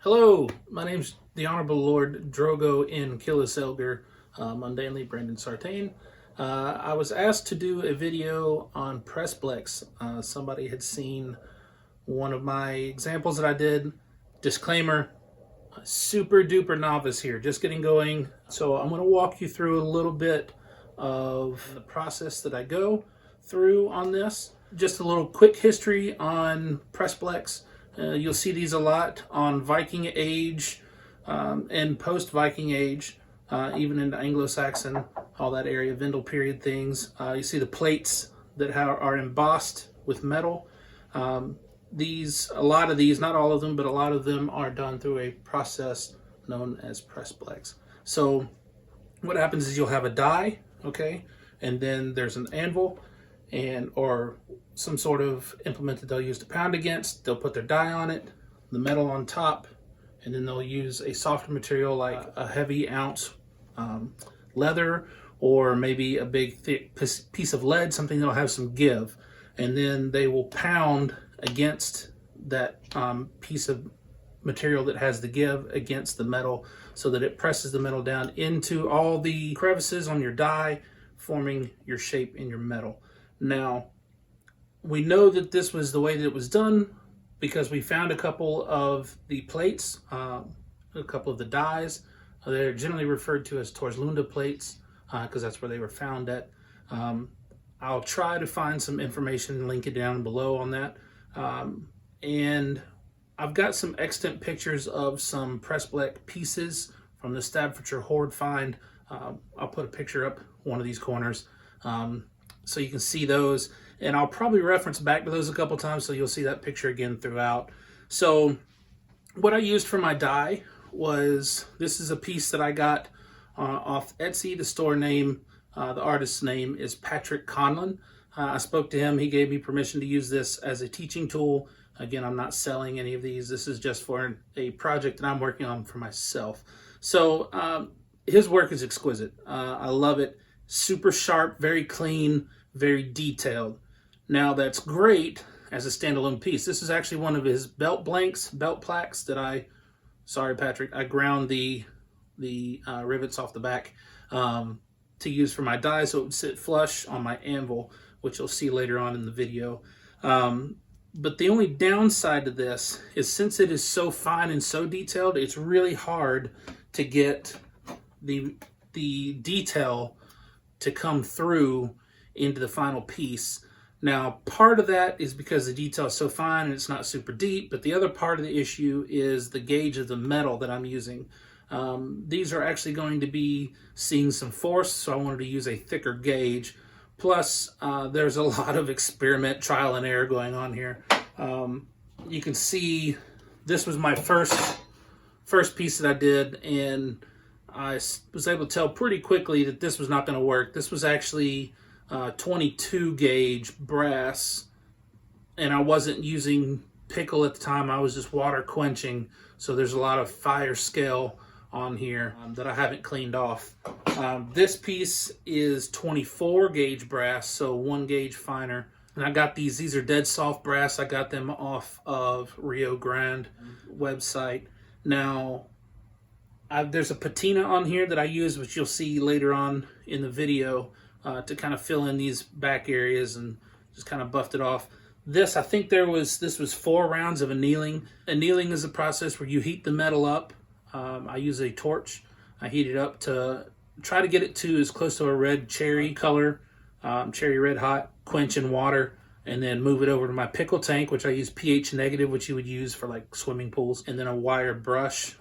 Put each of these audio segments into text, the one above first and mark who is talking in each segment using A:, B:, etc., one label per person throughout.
A: Hello, my name's the Honorable Lord Drogo in Killis Elgar, mundanely Brandon Sartain. I was asked to do a video on Pressblech. Somebody had seen one of my examples that I did. Disclaimer, super duper novice here, just getting going. So I'm going to walk you through a little bit of the process that I go through on this. Just a little quick history on Pressblech. You'll see these a lot on Viking Age and post-Viking Age, even into Anglo-Saxon, all that area, Vendel period things. You see the plates that are embossed with metal. A lot of these, not all of them, but a lot of them are done through a process known as Pressblech. So what happens is you'll have a die, okay, and then there's an anvil or some sort of implement that they'll use to pound against. They'll put their die on it, the metal on top, and then they'll use a softer material like a heavy ounce leather, or maybe a big thick piece of lead, something that'll have some give. And then they will pound against that piece of material that has the give against the metal so that it presses the metal down into all the crevices on your die, forming your shape in your metal. Now, we know that this was the way that it was done because we found a couple of the plates, a couple of the dies. They're generally referred to as Torslunda plates because that's where they were found at. I'll try to find some information and link it down below on that. And I've got some extant pictures of some Pressblech pieces from the Staffordshire Hoard find. I'll put a picture up one of these corners. So you can see those, and I'll probably reference back to those a couple times so you'll see that picture again throughout. So what I used for my die was, this is a piece that I got off Etsy. The store name, the artist's name is Patrick Conlin. I spoke to him. He gave me permission to use this as a teaching tool. Again, I'm not selling any of these. This is just for a project that I'm working on for myself. So his work is exquisite. I love it. Super sharp, very clean, very detailed. Now that's great as a standalone piece. This is actually one of his belt plaques that sorry Patrick, I ground the rivets off the back to use for my die so it would sit flush on my anvil, which you'll see later on in the video. But the only downside to this is, since it is so fine and so detailed, it's really hard to get the detail to come through into the final piece. Now, part of that is because the detail is so fine and it's not super deep, but the other part of the issue is the gauge of the metal that I'm using. These are actually going to be seeing some force, so I wanted to use a thicker gauge. Plus, there's a lot of trial and error going on here. You can see this was my first piece that I did, and I was able to tell pretty quickly that this was not going to work. This was actually 22 gauge brass, and I wasn't using pickle at the time. I was just water quenching, so there's a lot of fire scale on here that I haven't cleaned off. This piece is 24 gauge brass, so 1 gauge finer. And I got these are dead soft brass. I got them off of Rio Grande website. Now, there's a patina on here that I use, which you'll see later on in the video, to kind of fill in these back areas and just kind of buffed it off. I think this was 4 rounds of annealing. Annealing is a process where you heat the metal up. I use a torch. I heat it up to try to get it to as close to a red cherry color, cherry red hot, quench in water, and then move it over to my pickle tank, which I use pH negative, which you would use for like swimming pools, and then a wire brush.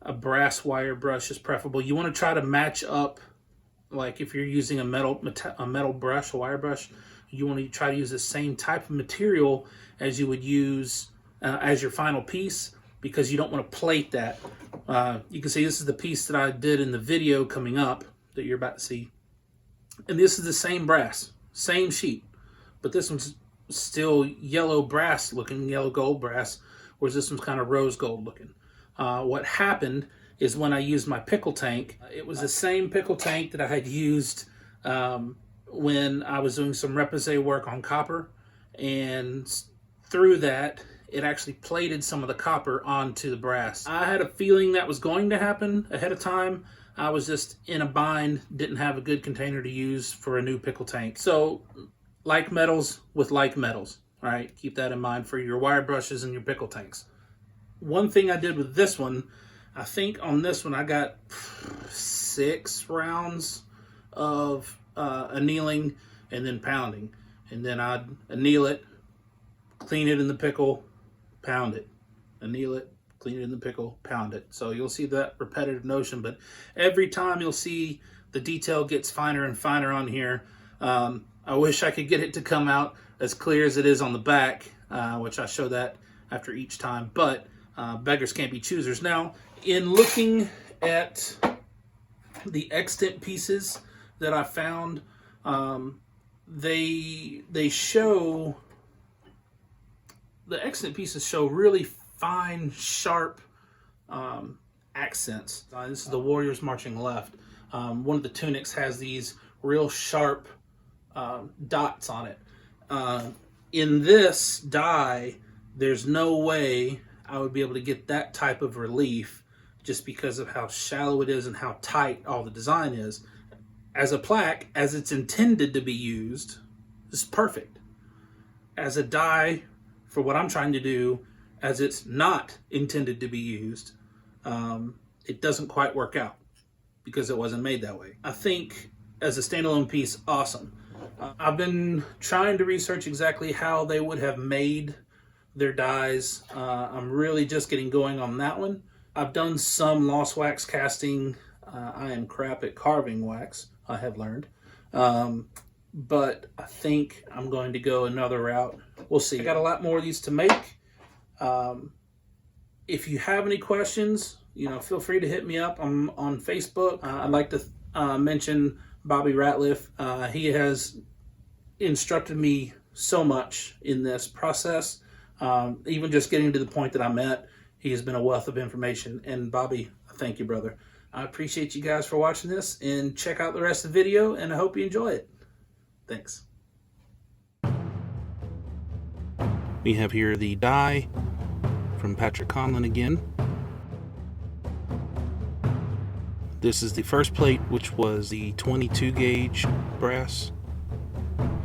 A: A brass wire brush is preferable. You want to try to match up, like if you're using a metal brush, a wire brush, you want to try to use the same type of material as you would use as your final piece, because you don't want to plate that. You can see this is the piece that I did in the video coming up that you're about to see. And this is the same brass, same sheet, but this one's still yellow brass looking, yellow gold brass, whereas this one's kind of rose gold looking. What happened is when I used my pickle tank, it was the same pickle tank that I had used when I was doing some repoussé work on copper, and through that it actually plated some of the copper onto the brass. I had a feeling that was going to happen ahead of time. I was just in a bind, didn't have a good container to use for a new pickle tank. So, like metals with like metals, all right? Keep that in mind for your wire brushes and your pickle tanks. One thing I did with this one, I think on this one I got 6 rounds of annealing and then pounding. And then I'd anneal it, clean it in the pickle, pound it. Anneal it, clean it in the pickle, pound it. So you'll see that repetitive motion, but every time you'll see the detail gets finer and finer on here. I wish I could get it to come out as clear as it is on the back, which I show that after each time, but beggars can't be choosers. Now, in looking at the extant pieces that I found, they show, the extant pieces show really fine, sharp accents. This is the Warriors Marching Left. One of the tunics has these real sharp dots on it. In this die, there's no way I would be able to get that type of relief just because of how shallow it is and how tight all the design is. As a plaque, as it's intended to be used, it's perfect. As a die, for what I'm trying to do, as it's not intended to be used, it doesn't quite work out because it wasn't made that way. I think as a standalone piece, awesome. I've been trying to research exactly how they would have made their dies. I'm really just getting going on that one. I've done some lost wax casting. I am crap at carving wax, I have learned. But I think I'm going to go another route. We'll see. I got a lot more of these to make. If you have any questions, feel free to hit me up. I'm on Facebook. I'd like to mention Bobby Ratliff. He has instructed me so much in this process. Even just getting to the point that I'm at, he has been a wealth of information. And Bobby, thank you, brother. I appreciate you guys for watching this, and check out the rest of the video, and I hope you enjoy it. Thanks. We have here the die from Patrick Conlin again. This is the first plate, which was the 22 gauge brass.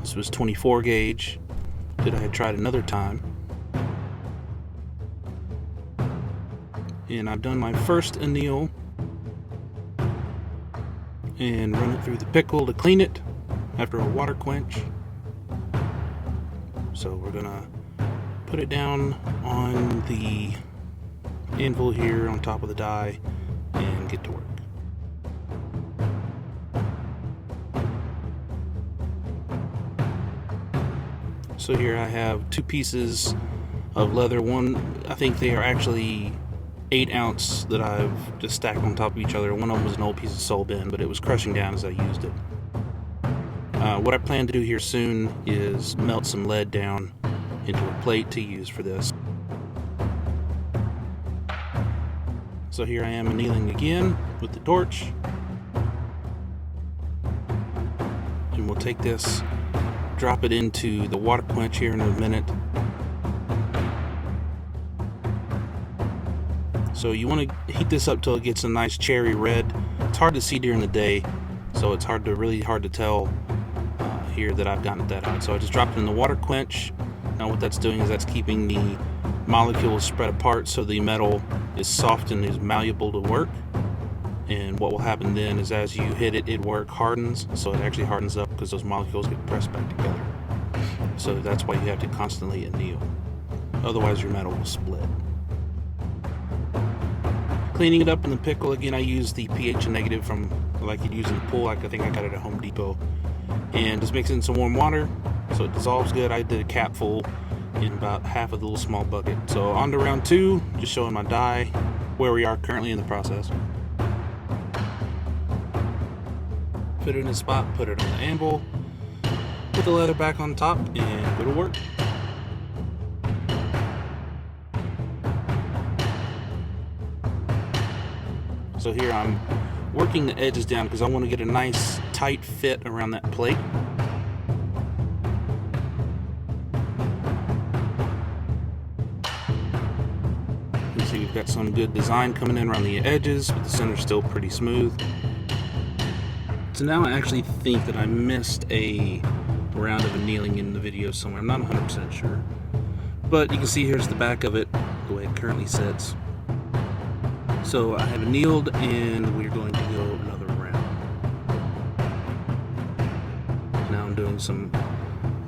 A: This was 24 gauge that I had tried another time. And I've done my first anneal and run it through the pickle to clean it after a water quench. So we're gonna put it down on the anvil here on top of the die and get to work. So here I have 2 pieces of leather. One, I think they are actually 8 ounce that I've just stacked on top of each other. One of them was an old piece of sole bin, but it was crushing down as I used it. What I plan to do here soon is melt some lead down into a plate to use for this. So here I am annealing again with the torch. And we'll take this, drop it into the water quench here in a minute. So you want to heat this up till it gets a nice cherry red. It's hard to see during the day, so it's really hard to tell here that I've gotten it that hot. So I just dropped it in the water quench. Now what that's doing is that's keeping the molecules spread apart so the metal is soft and is malleable to work. And what will happen then is as you hit it, it hardens. So it actually hardens up because those molecules get pressed back together. So that's why you have to constantly anneal. Otherwise your metal will split. Cleaning it up in the pickle, again I use the pH negative from like you'd use in the pool, like I think I got it at Home Depot. And just mix it in some warm water so it dissolves good. I did a cap full in about half of the little small bucket. So on to round 2, just showing my die, where we are currently in the process. Put it in a spot, put it on the anvil, put the leather back on top, and go to work. So here I'm working the edges down because I want to get a nice tight fit around that plate.
B: got some good design coming in around the edges, but the center's still pretty smooth. So now I actually think that I missed a round of annealing in the video somewhere. I'm not 100% sure. But you can see here's the back of it, the way it currently sits. So I have annealed, and we're going to go another round. Now I'm doing some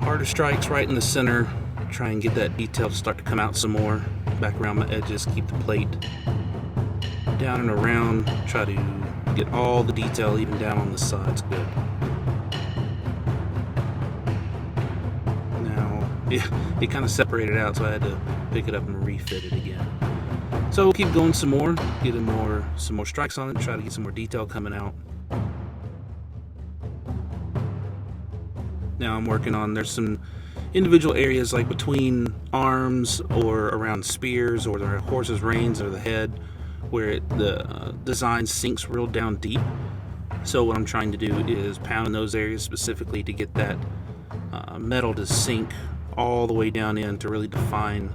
B: harder strikes right in the center, try and get that detail to start to come out some more. Back around my edges, keep the plate down and around, try to get all the detail even down on the sides good. Now, it kind of separated out, so I had to pick it up and refit it again. So we'll keep going some more, getting some more strikes on it, try to get some more detail coming out. Now I'm working on, there's some individual areas like between arms or around spears or the horse's reins or the head where the design sinks real down deep. So what I'm trying to do is pound in those areas specifically to get that metal to sink all the way down in to really define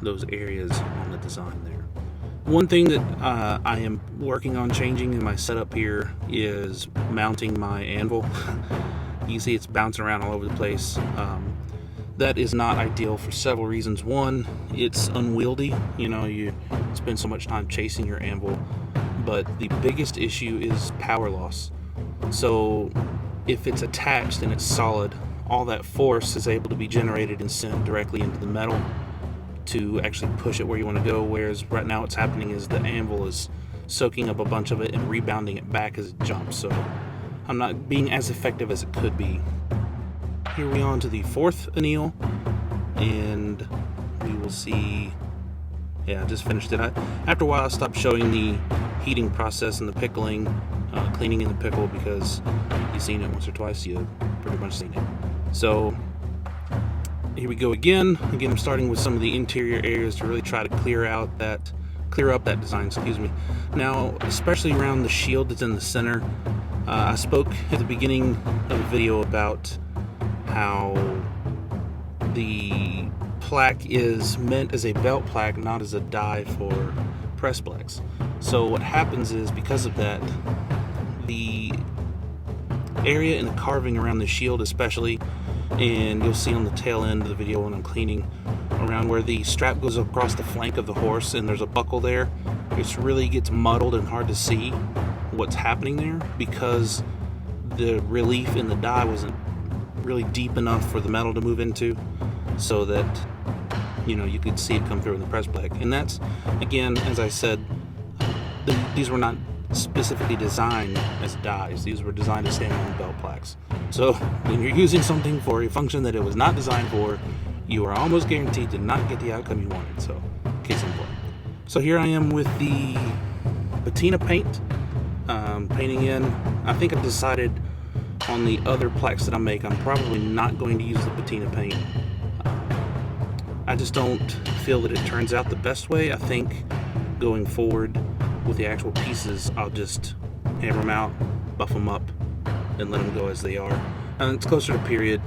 B: those areas on the design there. One thing that I am working on changing in my setup here is mounting my anvil. You can see it's bouncing around all over the place. That is not ideal for several reasons. One, it's unwieldy. You know, you spend so much time chasing your anvil. But the biggest issue is power loss. So if it's attached and it's solid, all that force is able to be generated and sent directly into the metal to actually push it where you want to go. Whereas right now what's happening is the anvil is soaking up a bunch of it and rebounding it back as it jumps. So I'm not being as effective as it could be. Here we are on to the fourth anneal, and we will see. Yeah, I just finished it. After a while I stopped showing the heating process and the pickling, cleaning in the pickle, because you've seen it once or twice, you've pretty much seen it. So here we go again. I'm starting with some of the interior areas to really try to clear up that design, excuse me. Now, especially around the shield that's in the center, I spoke at the beginning of the video about how the plaque is meant as a belt plaque, not as a die for Pressblechs. So what happens is, because of that, the area in the carving around the shield especially, and you'll see on the tail end of the video when I'm cleaning, around where the strap goes across the flank of the horse and there's a buckle there, it really gets muddled and hard to see what's happening there, because the relief in the die wasn't really deep enough for the metal to move into, so that, you know, you could see it come through in the Pressblech. And that's, again, as I said, these were not specifically designed as dies. These were designed to stand on belt plaques. So when you're using something for a function that it was not designed for, you are almost guaranteed to not get the outcome you wanted. So, case in point. So here I am with the patina paint, painting in. I think I've decided on the other plaques that I make, I'm probably not going to use the patina paint. I just don't feel that it turns out the best way. I think going forward with the actual pieces, I'll just hammer them out, buff them up, and let them go as they are. And it's closer to period.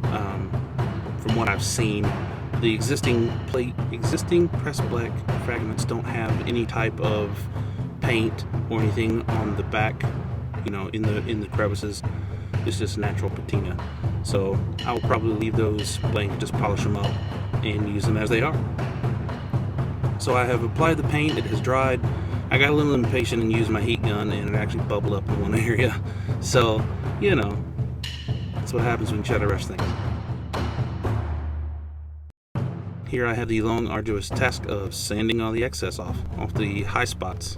B: From what I've seen, the existing Pressblech fragments don't have any type of paint or anything on the back, you know, in the crevices. It's just natural patina. So I will probably leave those blank, just polish them up and use them as they are. So I have applied the paint, it has dried. I got a little impatient and used my heat gun, and it actually bubbled up in one area. So, you know, that's what happens when you try to rush things. Here I have the long, arduous task of sanding all the excess off the high spots.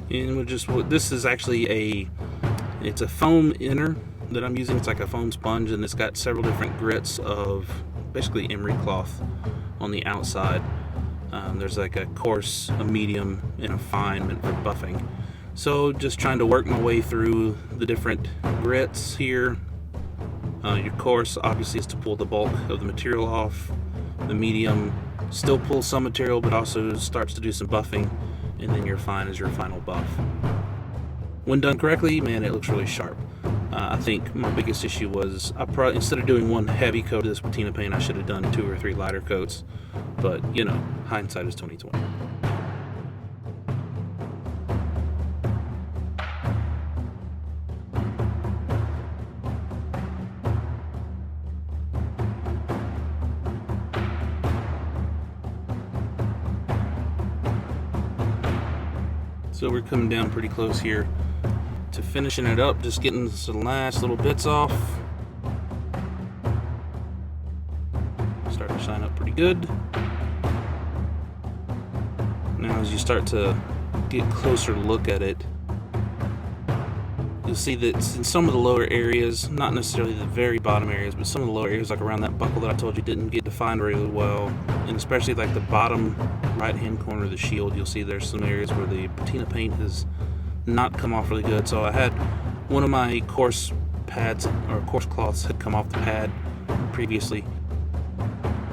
B: And this is actually it's a foam inner that I'm using. It's like a foam sponge, and it's got several different grits of basically emery cloth on the outside. There's like a coarse, a medium, and a fine meant for buffing. So just trying to work my way through the different grits here. Your coarse obviously is to pull the bulk of the material off. The medium still pulls some material, but also starts to do some buffing. and then your fine is your final buff. When done correctly, man, it looks really sharp. I think my biggest issue was instead of doing one heavy coat of this patina paint, I should have done 2 or 3 lighter coats. But you know, hindsight is 20/20. So we're coming down pretty close here to finishing it up, just getting the last little bits off. Starting to shine up pretty good. Now as you start to get closer look at it, you'll see that in some of the lower areas, not necessarily the very bottom areas, but some of the lower areas, like around that buckle that I told you didn't get defined really well, and especially like the bottom right hand corner of the shield, you'll see there's some areas where the patina paint has not come off really good. So I had one of my coarse pads or coarse cloths had come off the pad previously,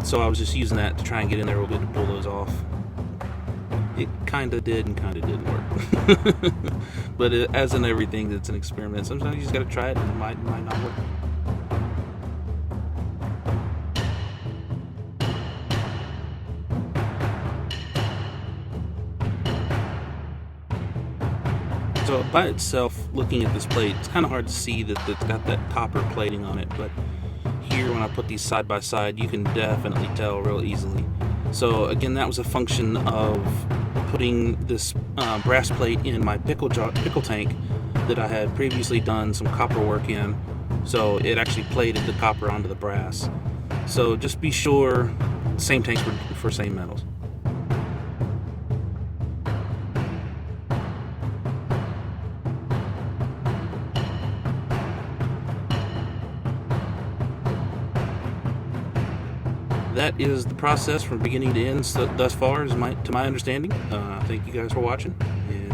B: so I was just using that to try and get in there real good to pull those off. It kinda did and kinda didn't work. But as in everything that's an experiment, sometimes you just gotta try it and it might not work. So by itself, looking at this plate, it's kind of hard to see that it's got that copper plating on it, but here when I put these side by side, you can definitely tell real easily. So again, that was a function of putting this brass plate in my pickle tank that I had previously done some copper work in, so it actually plated the copper onto the brass. So just be sure, same tanks for same metals. That is the process from beginning to end thus far, to my understanding. Thank you guys for watching, and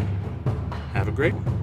B: have a great one.